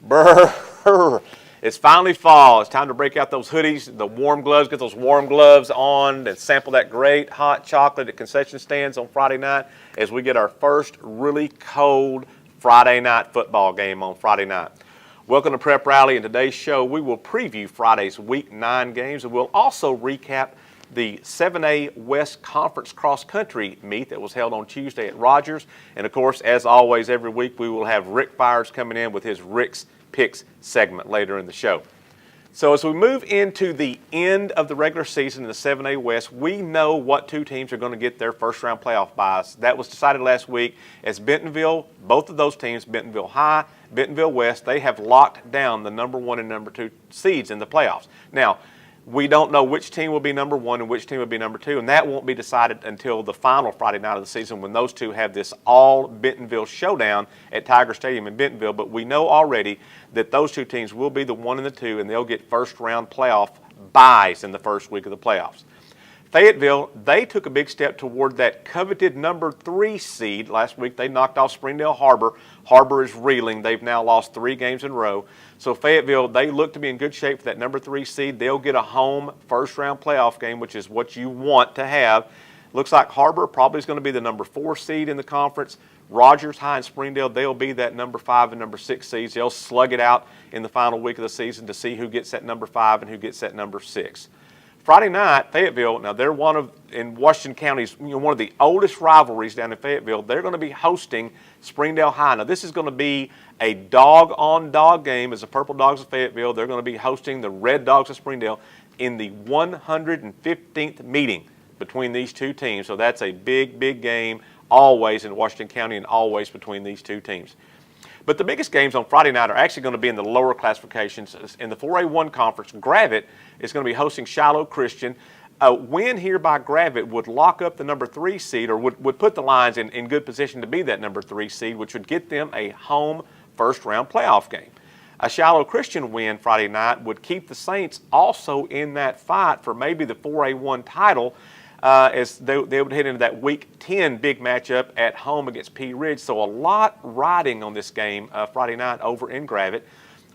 Brr. It's finally fall. It's time to break out those hoodies, the warm gloves, get those warm gloves on and sample that great hot chocolate at concession stands on Friday night as we get our first really cold Friday night football game on Friday night. Welcome to Prep Rally. In today's show, we will preview Friday's Week 9 games, and we'll also recap the 7A West Conference cross-country meet that was held on Tuesday at Rogers. And, of course, as always, every week we will have Rick Fires coming in with his Rick's Picks segment later in the show. So as we move into the end of the regular season in the 7A West, we know what two teams are going to get their first-round playoff byes. That was decided last week as Bentonville, both of those teams, Bentonville High, Bentonville West, they have locked down the number 1 and number 2 seeds in the playoffs. Now, we don't know which team will be number 1 and which team will be number 2, and that won't be decided until the final Friday night of the season when those two have this all-Bentonville showdown at Tiger Stadium in Bentonville. But we know already that those two teams will be the 1 and the 2, and they'll get first-round playoff byes in the first week of the playoffs. Fayetteville, they took a big step toward that coveted number 3 seed. Last week they knocked off Springdale Harbor. Harbor is reeling. They've now lost 3 games in a row. So Fayetteville, they look to be in good shape for that number 3 seed. They'll get a home first-round playoff game, which is what you want to have. Looks like Harbor probably is going to be the number 4 seed in the conference. Rogers, High, and Springdale, they'll be that number 5 and number 6 seeds. They'll slug it out in the final week of the season to see who gets that number 5 and who gets that number 6. Friday night, Fayetteville, now they're in Washington County's, one of the oldest rivalries down in Fayetteville. They're going to be hosting Springdale High. Now, this is going to be a dog-on-dog game as the Purple Dogs of Fayetteville. They're going to be hosting the Red Dogs of Springdale in the 115th meeting between these two teams. So that's a big, big game always in Washington County and always between these two teams. But the biggest games on Friday night are actually going to be in the lower classifications. In the 4A1 conference, Gravette is going to be hosting Shiloh Christian. A win here by Gravette would lock up the number 3 seed, or would put the Lions in good position to be that number 3 seed, which would get them a home first-round playoff game. A Shiloh Christian win Friday night would keep the Saints also in that fight for maybe the 4A1 title, as they would head into that Week 10 big matchup at home against Pea Ridge. So a lot riding on this game Friday night over in Gravette.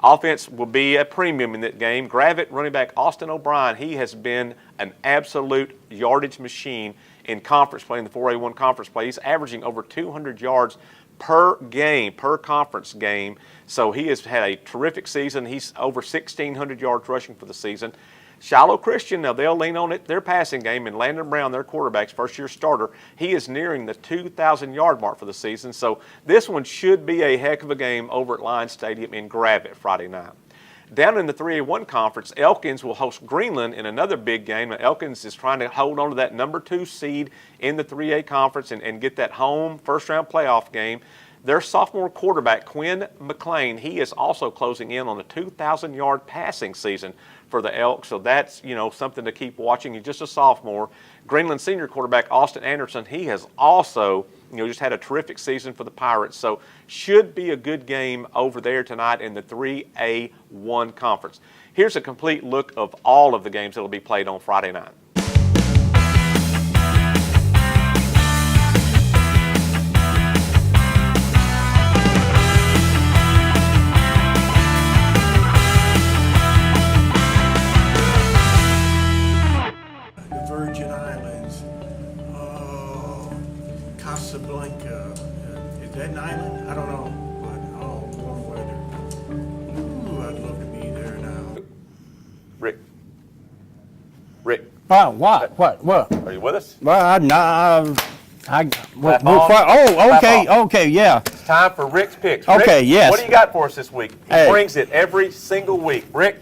Offense will be a premium in that game. Gravette running back Austin O'Brien, he has been an absolute yardage machine in conference play, in the 4A1 conference play. He's averaging over 200 yards per game, per conference game. So he has had a terrific season. He's over 1,600 yards rushing for the season. Shiloh Christian, now they'll lean on their passing game, and Landon Brown, their quarterback's first-year starter, he is nearing the 2,000-yard mark for the season. So this one should be a heck of a game over at Lions Stadium in Gravette Friday night. Down in the 3A1 conference, Elkins will host Greenland in another big game. Now, Elkins is trying to hold on to that number 2 seed in the 3A conference and get that home first-round playoff game. Their sophomore quarterback, Quinn McLean, he is also closing in on a 2,000-yard passing season for the Elks, so that's, something to keep watching. He's just a sophomore. Greenland senior quarterback Austin Anderson, he has also, just had a terrific season for the Pirates, so should be a good game over there tonight in the 3A1 conference. Here's a complete look of all of the games that will be played on Friday night. Casablanca, is that an island? I don't know, but warm weather. Ooh, I'd love to be there now. Rick. What? Are you with us? Well, no. Okay, yeah. It's time for Rick's Picks. Okay, Rick, yes. What do you got for us this week? He brings it every single week. Rick,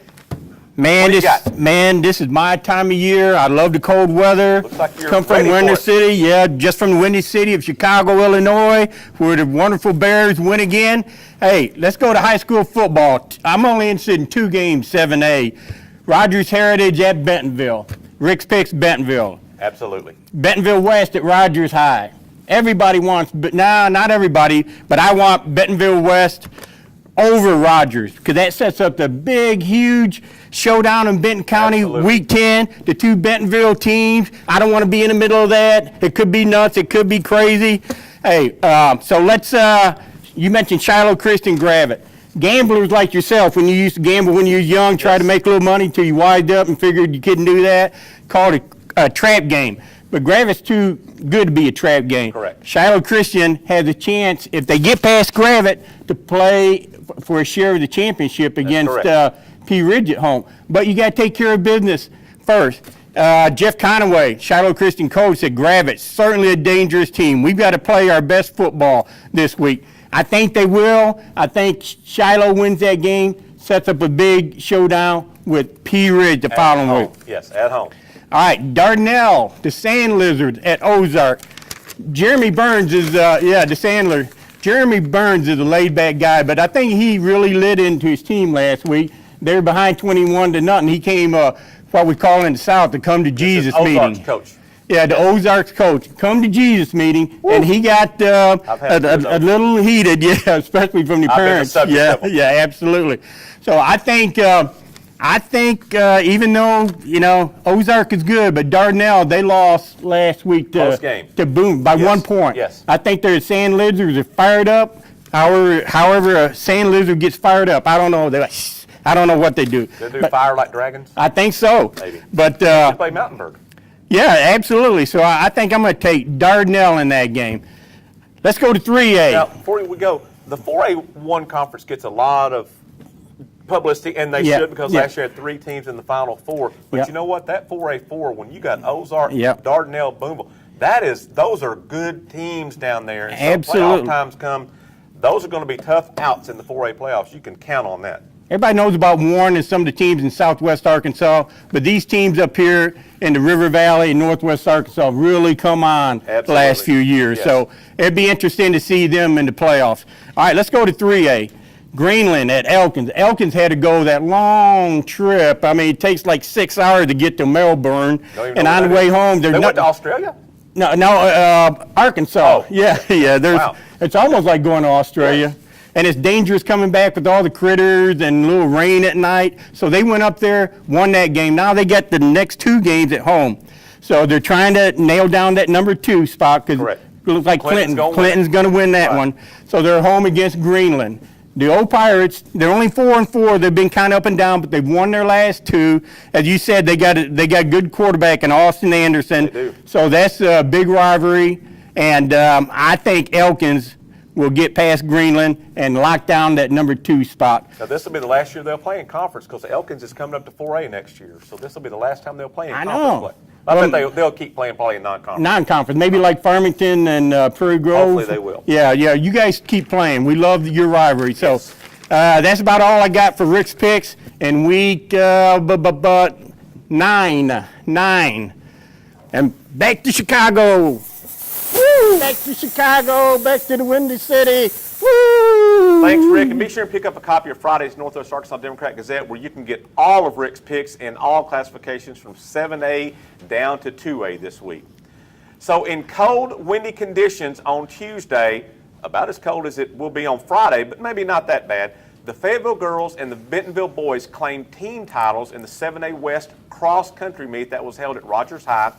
this is my time of year. I love the cold weather. Looks like you're Come from Windy City, just from the Windy City of Chicago, Illinois, where the wonderful Bears win again. Hey, let's go to high school football. I'm only interested in 2 games, 7A. Rogers Heritage at Bentonville. Rick's Picks, Bentonville. Absolutely. Bentonville West at Rogers High. Everybody wants, but not everybody, but I want Bentonville West over Rogers, because that sets up the big, huge showdown in Benton County. Absolutely. Week 10, the 2 Bentonville teams. I don't want to be in the middle of that. It could be nuts. It could be crazy. Hey, so let's, you mentioned Shiloh Christian Gravette. gamblers like yourself, when you used to gamble when you was young, try to make a little money till you wised up and figured you couldn't do that, called it a trap game. But Gravit's too good to be a trap game. Correct. Shiloh Christian has a chance, if they get past Gravit, to play for a share of the championship against P. Ridge at home. But you got to take care of business first. Jeff Conaway, Shiloh Christian coach, said Gravit's certainly a dangerous team. We've got to play our best football this week. I think they will. I think Shiloh wins that game, sets up a big showdown with P. Ridge the following week. Yes, at home. All right, Dardanelle, the Sand Lizards at Ozark. Jeremy Burns is, the Sandler. Jeremy Burns is a laid-back guy, but I think he really lit into his team last week. They were behind 21-0. He came, what we call in the South, the come to Jesus meeting. Ozark's coach. Yeah, the Ozarks coach. Come to Jesus meeting, and he got a little heated, especially from the parents. Yeah, absolutely. So I think even though, Ozark is good, but Dardanelle, they lost last week to Boone by 1 point. Yes. I think their Sand Lizards are fired up. However a Sand Lizard gets fired up, I don't know. I don't know what they do. They do fire like dragons? I think so. Maybe. But they play Mountainburg. Yeah, absolutely. So I think I'm going to take Dardanelle in that game. Let's go to 3A. Now, before we go, the 4A1 conference gets a lot of publicity, and they should, because last year had 3 teams in the Final Four. But you know what? That 4A4, when you got Ozark, Dardanelle, Boonville, those are good teams down there. And so absolutely. playoff times come, those are going to be tough outs in the 4A playoffs. You can count on that. Everybody knows about Warren and some of the teams in southwest Arkansas, but these teams up here in the River Valley and northwest Arkansas really come on the last few years. Yes. So it'd be interesting to see them in the playoffs. All right, let's go to 3A. Greenland at Elkins. Elkins had to go that long trip. I mean, it takes like 6 hours to get to Melbourne, and on the way home, they went to Australia? No, Arkansas. Oh. Yeah. Wow. It's almost like going to Australia. Yes. And it's dangerous coming back with all the critters and a little rain at night. So they went up there, won that game. Now they got the next 2 games at home. So they're trying to nail down that number 2 spot, because it looks like Clinton's going to win that one. So they're home against Greenland. The old Pirates, they're only 4-4. They've been kind of up and down, but they've won their last 2. As you said, they got a good quarterback in Austin Anderson. They do. So that's a big rivalry. And I think Elkins will get past Greenland and lock down that number 2 spot. Now, this will be the last year they'll play in conference, because Elkins is coming up to 4A next year. So this will be the last time they'll play in conference play. I bet they'll keep playing probably in non-conference. Non-conference, maybe like Farmington and Prairie Grove. Hopefully they will. Yeah, you guys keep playing. We love your rivalry. So that's about all I got for Rick's picks in week 9. And back to Chicago. Woo! Back to Chicago, back to the Windy City. Woo! Thanks, Rick. And be sure and pick up a copy of Friday's Northwest Arkansas Democrat-Gazette, where you can get all of Rick's picks in all classifications from 7A down to 2A this week. So in cold, windy conditions on Tuesday, about as cold as it will be on Friday, but maybe not that bad, the Fayetteville girls and the Bentonville boys claimed team titles in the 7A West cross-country meet that was held at Rogers High.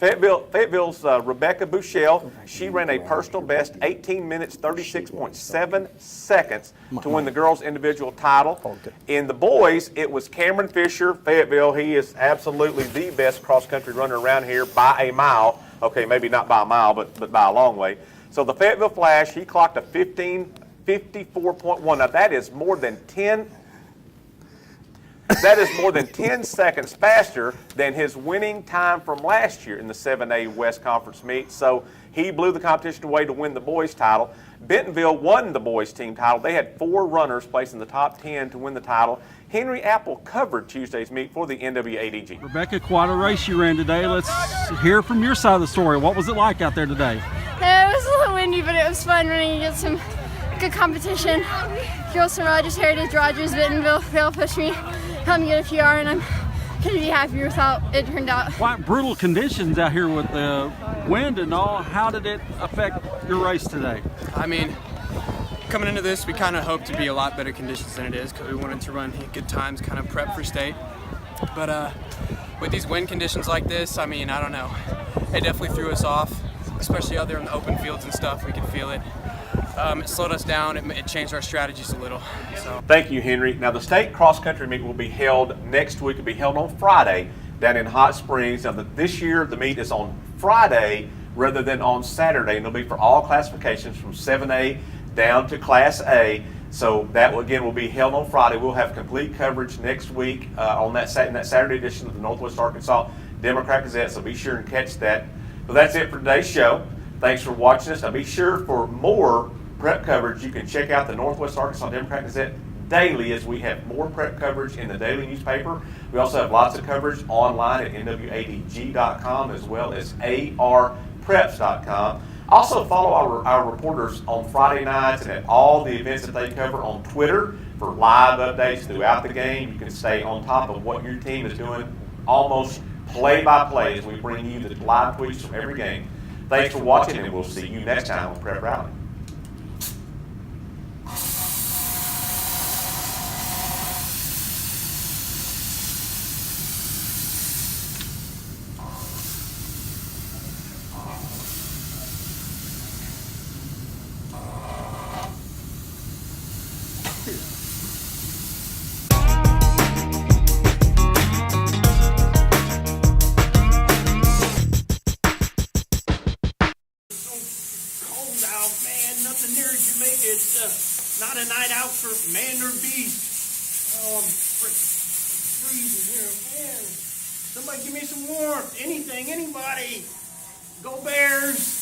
Fayetteville's Rebecca Bushell, she ran a personal best 18 minutes, 36.7 seconds to win the girls' individual title. In the boys, it was Cameron Fisher, Fayetteville. He is absolutely the best cross-country runner around here by a mile. Okay, maybe not by a mile, but by a long way. So the Fayetteville Flash, he clocked a 15:54.1. Now that is more than 10 seconds faster than his winning time from last year in the 7A West Conference meet. So he blew the competition away to win the boys' title. Bentonville won the boys' team title. They had 4 runners placed in the top 10 to win the title. Henry Apple covered Tuesday's meet for the NWADG. Rebecca, quite a race you ran today. Let's hear from your side of the story. What was it like out there today? It was a little windy, but it was fun running against some good competition. Girls from Rogers, Heritage, Rogers, Bentonville, they all pushed me, helped me get a PR, and I'm couldn't be happier with how it turned out. Quite brutal conditions out here with the wind and all. How did it affect your race today? I mean, coming into this, we kind of hoped to be a lot better conditions than it is, because we wanted to run good times, kind of prep for state. But with these wind conditions like this, I mean, I don't know. It definitely threw us off, especially out there in the open fields and stuff. We could feel it. it slowed us down. It changed our strategies a little. So. Thank you, Henry. Now, the state cross-country meet will be held next week. It'll be held on Friday down in Hot Springs. Now, this year, the meet is on Friday rather than on Saturday, and it'll be for all classifications from 7A down to Class A. So that, again, will be held on Friday. We'll have complete coverage next week on that Saturday edition of the Northwest Arkansas Democrat-Gazette, so be sure and catch that. So that's it for today's show. Thanks for watching us. Now, be sure for more prep coverage, you can check out the Northwest Arkansas Democrat-Gazette daily, as we have more prep coverage in the daily newspaper. We also have lots of coverage online at nwadg.com as well as arpreps.com. Also follow our reporters on Friday nights and at all the events that they cover on Twitter for live updates throughout the game. You can stay on top of what your team is doing almost play by play as we bring you the live tweets from every game. Thanks for watching, and we'll see you next time on Prep Rally. Cold out, man. Nothing near Jamaica. It's not a night out for man or beast. Oh, I'm freezing here, man. Somebody give me some warmth. Anything, anybody. Go Bears.